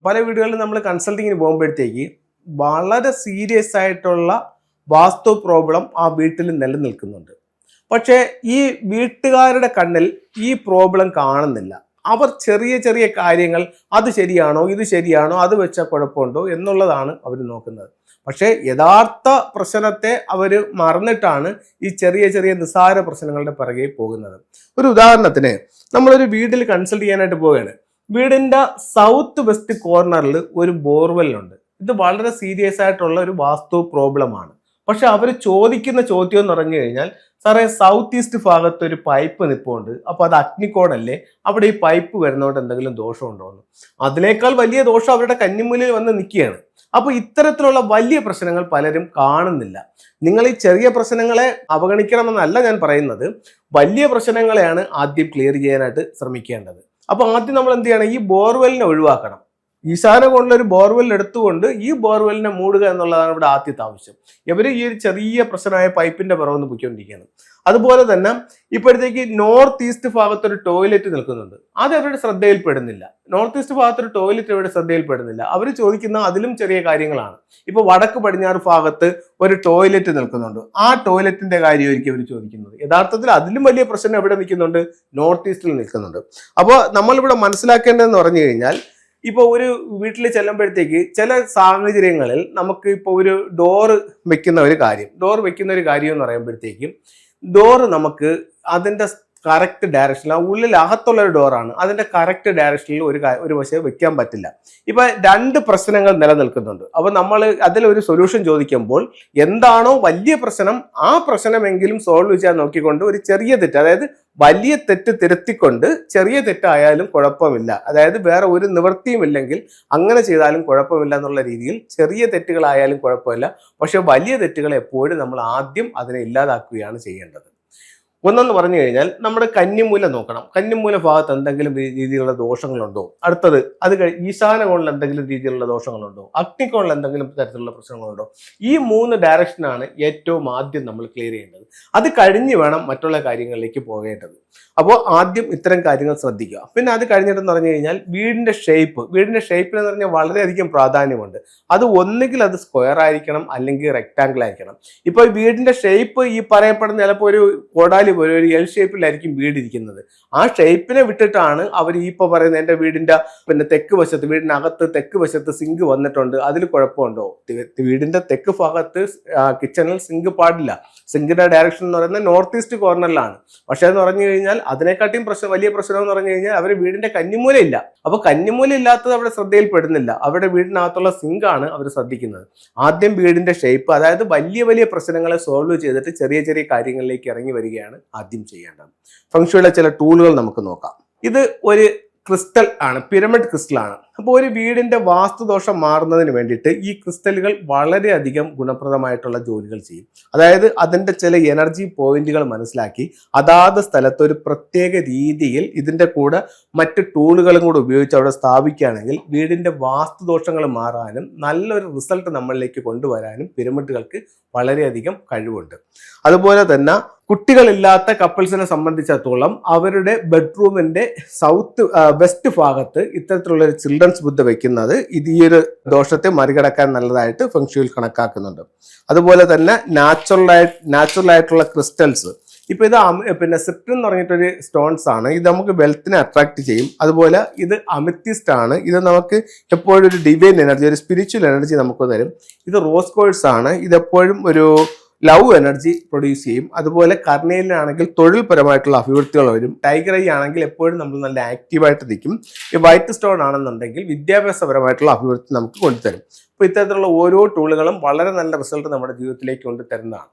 പല വീടുകളിലും നമ്മൾ കൺസൾട്ടിങ്ങിന് പോകുമ്പോഴത്തേക്ക് വളരെ സീരിയസ് ആയിട്ടുള്ള വാസ്തു പ്രോബ്ലം ആ വീട്ടിൽ നിലനിൽക്കുന്നുണ്ട്. പക്ഷേ ഈ വീട്ടുകാരുടെ കണ്ണിൽ ഈ പ്രോബ്ലം കാണുന്നില്ല. അവർ ചെറിയ ചെറിയ കാര്യങ്ങൾ, അത് ശരിയാണോ, ഇത് ശരിയാണോ, അത് വെച്ചാൽ കുഴപ്പമുണ്ടോ എന്നുള്ളതാണ് അവർ നോക്കുന്നത്. പക്ഷേ യഥാർത്ഥ പ്രശ്നത്തെ അവർ മറന്നിട്ടാണ് ഈ ചെറിയ ചെറിയ നിസ്സാര പ്രശ്നങ്ങളുടെ പിറകെ പോകുന്നത്. ഒരു ഉദാഹരണത്തിന്, നമ്മളൊരു വീട്ടിൽ കൺസൾട്ട് ചെയ്യാനായിട്ട് പോവുകയാണ്. വീടിന്റെ സൗത്ത് വെസ്റ്റ് കോർണറിൽ ഒരു ബോർവെല്ലുണ്ട്. ഇത് വളരെ സീരിയസ് ആയിട്ടുള്ള ഒരു വാസ്തു പ്രോബ്ലമാണ്. പക്ഷെ അവർ ചോദിക്കുന്ന ചോദ്യം എന്ന് പറഞ്ഞു കഴിഞ്ഞാൽ, സാറേ സൗത്ത് ഈസ്റ്റ് ഭാഗത്ത് ഒരു പൈപ്പ് നിൽപ്പുണ്ട്, അപ്പൊ അത് അഗ്നിക്കോടല്ലേ, അവിടെ ഈ പൈപ്പ് വരുന്നതുകൊണ്ട് എന്തെങ്കിലും ദോഷമുണ്ടോ എന്ന്. അതിനേക്കാൾ വലിയ ദോഷം അവരുടെ കന്നിമൂലയിൽ വന്ന് നിൽക്കുകയാണ്. അപ്പൊ ഇത്തരത്തിലുള്ള വലിയ പ്രശ്നങ്ങൾ പലരും കാണുന്നില്ല. നിങ്ങൾ ഈ ചെറിയ പ്രശ്നങ്ങളെ അവഗണിക്കണമെന്നല്ല ഞാൻ പറയുന്നത്, വലിയ പ്രശ്നങ്ങളെയാണ് ആദ്യം ക്ലിയർ ചെയ്യാനായിട്ട് ശ്രമിക്കേണ്ടത്. അപ്പൊ ആദ്യം നമ്മൾ എന്ത് ചെയ്യണം, ഈ ബോർവെല്ലിനെ ഒഴിവാക്കണം. ഈശാന കൊണ്ടൊരു ബോർവെൽ എടുത്തുകൊണ്ട് ഈ ബോർവെല്ലിനെ മൂടുക എന്നുള്ളതാണ് ഇവിടെ ആദ്യത്തെ ആവശ്യം. ഇവര് ഈ ഒരു ചെറിയ പ്രശ്നമായ പൈപ്പിന്റെ പിറവെന്ന് പൊയ്ക്കൊണ്ടിരിക്കുകയാണ്. അതുപോലെ തന്നെ ഇപ്പോഴത്തേക്ക് നോർത്ത് ഈസ്റ്റ് ഭാഗത്തൊരു ടോയ്ലറ്റ് നിൽക്കുന്നുണ്ട്. അത് അവരുടെ ശ്രദ്ധയിൽപ്പെടുന്നില്ല. നോർത്ത് ഈസ്റ്റ് ഭാഗത്തൊരു ടോയ്ലറ്റ് അവരുടെ ശ്രദ്ധയിൽപ്പെടുന്നില്ല. അവർ ചോദിക്കുന്ന അതിലും ചെറിയ കാര്യങ്ങളാണ്. ഇപ്പൊ വടക്ക് പടിഞ്ഞാറ് ഭാഗത്ത് ഒരു ടോയ്ലറ്റ് നിൽക്കുന്നുണ്ട്. ആ ടോയ്ലറ്റിന്റെ കാര്യമായിരിക്കും അവർ ചോദിക്കുന്നത്. യഥാർത്ഥത്തിൽ അതിലും വലിയ പ്രശ്നം എവിടെ നിൽക്കുന്നുണ്ട്, നോർത്ത് ഈസ്റ്റിൽ നിൽക്കുന്നുണ്ട്. അപ്പോൾ നമ്മളിവിടെ മനസ്സിലാക്കേണ്ടതെന്ന് പറഞ്ഞു കഴിഞ്ഞാൽ, ഇപ്പൊ ഒരു വീട്ടിൽ ചെല്ലുമ്പോഴത്തേക്ക് ചില സാഹചര്യങ്ങളിൽ നമുക്ക് ഇപ്പോൾ ഒരു ഡോർ വെക്കുന്ന ഒരു കാര്യം എന്ന് പറയുമ്പോഴത്തേക്കും, ഡോറ് നമുക്ക് അതിന്റെ കറക്റ്റ് ഡയറക്ഷനിൽ, ആ ഉള്ളിൽ അകത്തുള്ള ഒരു ഡോറാണ്, അതിന്റെ കറക്റ്റ് ഡയറക്ഷനിൽ ഒരു വശം വെക്കാൻ പറ്റില്ല. ഇപ്പൊ രണ്ട് പ്രശ്നങ്ങൾ നിലനിൽക്കുന്നുണ്ട്. അപ്പൊ നമ്മൾ അതിലൊരു സൊല്യൂഷൻ ചോദിക്കുമ്പോൾ എന്താണോ വലിയ പ്രശ്നം, ആ പ്രശ്നമെങ്കിലും സോൾവ് ചെയ്യാൻ നോക്കിക്കൊണ്ട് ഒരു ചെറിയ തെറ്റ്, അതായത് വലിയ തെറ്റ് തിരുത്തിക്കൊണ്ട് ചെറിയ തെറ്റായാലും കുഴപ്പമില്ല, അതായത് വേറെ ഒരു നിവൃത്തിയും ഇല്ലെങ്കിൽ അങ്ങനെ ചെയ്താലും കുഴപ്പമില്ല എന്നുള്ള രീതിയിൽ ചെറിയ തെറ്റുകളായാലും കുഴപ്പമില്ല. പക്ഷെ വലിയ തെറ്റുകൾ എപ്പോഴും നമ്മൾ ആദ്യം അതിനെ ഇല്ലാതാക്കുകയാണ് ചെയ്യേണ്ടത്. ഒന്നെന്ന് പറഞ്ഞു കഴിഞ്ഞാൽ, നമ്മുടെ കന്നിമൂല നോക്കണം. കന്നിമൂല ഭാഗത്ത് എന്തെങ്കിലും രീതിയിലുള്ള ദോഷങ്ങളുണ്ടോ, അടുത്തത് അത് ഈശാന കോണിൽ എന്തെങ്കിലും രീതിയിലുള്ള ദോഷങ്ങളുണ്ടോ, അഗ്നികോണിൽ എന്തെങ്കിലും തരത്തിലുള്ള പ്രശ്നങ്ങളുണ്ടോ. ഈ 3 ഡയറക്ഷനാണ് ഏറ്റവും ആദ്യം നമ്മൾ ക്ലിയർ ചെയ്യേണ്ടത്. അത് കഴിഞ്ഞ് വേണം മറ്റുള്ള കാര്യങ്ങളിലേക്ക് പോകേണ്ടത്. അപ്പോൾ ആദ്യം ഇത്തരം കാര്യങ്ങൾ ശ്രദ്ധിക്കുക. പിന്നെ അത് കഴിഞ്ഞിട്ടെന്ന് പറഞ്ഞു കഴിഞ്ഞാൽ, വീടിന്റെ ഷേപ്പിന് എന്ന് പറഞ്ഞാൽ വളരെയധികം പ്രാധാന്യമുണ്ട്. അത് ഒന്നുകിൽ അത് സ്ക്വയർ ആയിരിക്കണം, അല്ലെങ്കിൽ റെക്ടാങ്കിൾ ആയിരിക്കണം. ഇപ്പോൾ വീടിന്റെ ഷേപ്പ് ഈ പറയപ്പെടുന്ന ചിലപ്പോൾ ഒരു കോടാലി പോലെ ഒരു എൽ ഷേപ്പിലായിരിക്കും വീട് ഇരിക്കുന്നത്. ആ ഷേപ്പിനെ വിട്ടിട്ടാണ് അവർ ഈ ഇപ്പോൾ പറയുന്നത്, എൻ്റെ വീടിന്റെ വീടിനകത്ത് തെക്ക് വശത്ത് സിങ്ക് വന്നിട്ടുണ്ട്, അതിൽ കുഴപ്പമുണ്ടോ. വീടിന്റെ തെക്ക് ഭാഗത്ത് കിച്ചണിൽ സിങ്ക് പാടില്ല. സിങ്കിന്റെ ഡയറക്ഷൻ എന്ന് പറയുന്നത് നോർത്ത് ഈസ്റ്റ് കോർണറിലാണ്. പക്ഷെ എന്ന് പറഞ്ഞു കഴിഞ്ഞാൽ അതിനെക്കാട്ടിയും വലിയ പ്രശ്നം എന്ന് പറഞ്ഞു കഴിഞ്ഞാൽ അവർ വീടിന്റെ കന്നിമൂല ഇല്ല. അപ്പൊ കന്നിമൂല ഇല്ലാത്തത് അവിടെ ശ്രദ്ധയിൽപ്പെടുന്നില്ല. അവരുടെ വീടിനകത്തുള്ള സിങ്കാണ് അവർ ശ്രദ്ധിക്കുന്നത്. ആദ്യം വീടിന്റെ ഷേപ്പ്, അതായത് വലിയ വലിയ പ്രശ്നങ്ങളെ സോൾവ് ചെയ്തിട്ട് ചെറിയ ചെറിയ കാര്യങ്ങളിലേക്ക് ഇറങ്ങി വരികയാണ് ആദ്യം ചെയ്യേണ്ടത്. ഫംഗ്ഷനിലെ ചില ടൂളുകൾ നമുക്ക് നോക്കാം. ഇത് ഒരു ക്രിസ്റ്റൽ ആണ്, പിരമിഡ് ക്രിസ്റ്റൽ ആണ്. അപ്പോൾ ഒരു വീടിന്റെ വാസ്തുദോഷം മാറുന്നതിന് വേണ്ടിയിട്ട് ഈ ക്രിസ്റ്റലുകൾ വളരെയധികം ഗുണപ്രദമായിട്ടുള്ള ജോലികൾ ചെയ്യും. അതായത് അതിന്റെ ചില എനർജി പോയിന്റുകൾ മനസ്സിലാക്കി അതാത് സ്ഥലത്ത് ഒരു പ്രത്യേക രീതിയിൽ ഇതിന്റെ കൂടെ മറ്റ് ടൂളുകളും കൂടെ ഉപയോഗിച്ച് അവിടെ സ്ഥാപിക്കുകയാണെങ്കിൽ വീടിന്റെ വാസ്തുദോഷങ്ങൾ മാറാനും നല്ലൊരു റിസൾട്ട് നമ്മളിലേക്ക് കൊണ്ടുവരാനും പിരമിഡുകൾക്ക് വളരെയധികം കഴിവുണ്ട്. അതുപോലെ തന്നെ കുട്ടികളില്ലാത്ത കപ്പിൾസിനെ സംബന്ധിച്ചിടത്തോളം അവരുടെ ബെഡ്റൂമിന്റെ സൗത്ത് വെസ്റ്റ് ഭാഗത്ത് ഇത്തരത്തിലുള്ള ഒരു ചിൽഡ്രൻസ് ബുദ്ധ വെക്കുന്നത് ഈ ഒരു ദോഷത്തെ മറികടക്കാൻ നല്ലതായിട്ട് ഫെങ്ഷുയിൽ കണക്കാക്കുന്നുണ്ട്. അതുപോലെ തന്നെ നാച്ചുറൽ ആയിട്ടുള്ള ക്രിസ്റ്റൽസ്, ഇപ്പൊ ഇത് പിന്നെ സിപ്റ്റൻ എന്ന് പറഞ്ഞിട്ടൊരു സ്റ്റോൺസ് ആണ്. ഇത് നമുക്ക് വെൽത്തിനെ അട്രാക്ട് ചെയ്യും. അതുപോലെ ഇത് അമിത്തിസ്റ്റ് ആണ്. ഇത് നമുക്ക് എപ്പോഴും ഒരു ഡിവൈൻ എനർജി, ഒരു സ്പിരിച്വൽ എനർജി നമുക്ക് തരും. ഇത് റോസ് കോഴ്സ് ആണ്. ഇതെപ്പോഴും ഒരു ലവ് എനർജി പ്രൊഡ്യൂസ് ചെയ്യും. അതുപോലെ കർണയിലാണെങ്കിൽ തൊഴിൽപരമായിട്ടുള്ള അഭിവൃദ്ധികൾ വരും. ടൈഗർ ഐ ആണെങ്കിൽ എപ്പോഴും നമ്മൾ നല്ല ആക്റ്റീവായിട്ട് നിൽക്കും. ഈ വൈറ്റ് സ്റ്റോൺ ആണെന്നുണ്ടെങ്കിൽ വിദ്യാഭ്യാസപരമായിട്ടുള്ള അഭിവൃദ്ധി നമുക്ക് കൊണ്ടുതരും. അപ്പോൾ ഇത്തരത്തിലുള്ള ഓരോ ടൂളുകളും വളരെ നല്ല റിസൾട്ട് നമ്മുടെ ജീവിതത്തിലേക്ക് കൊണ്ടുതരുന്നതാണ്.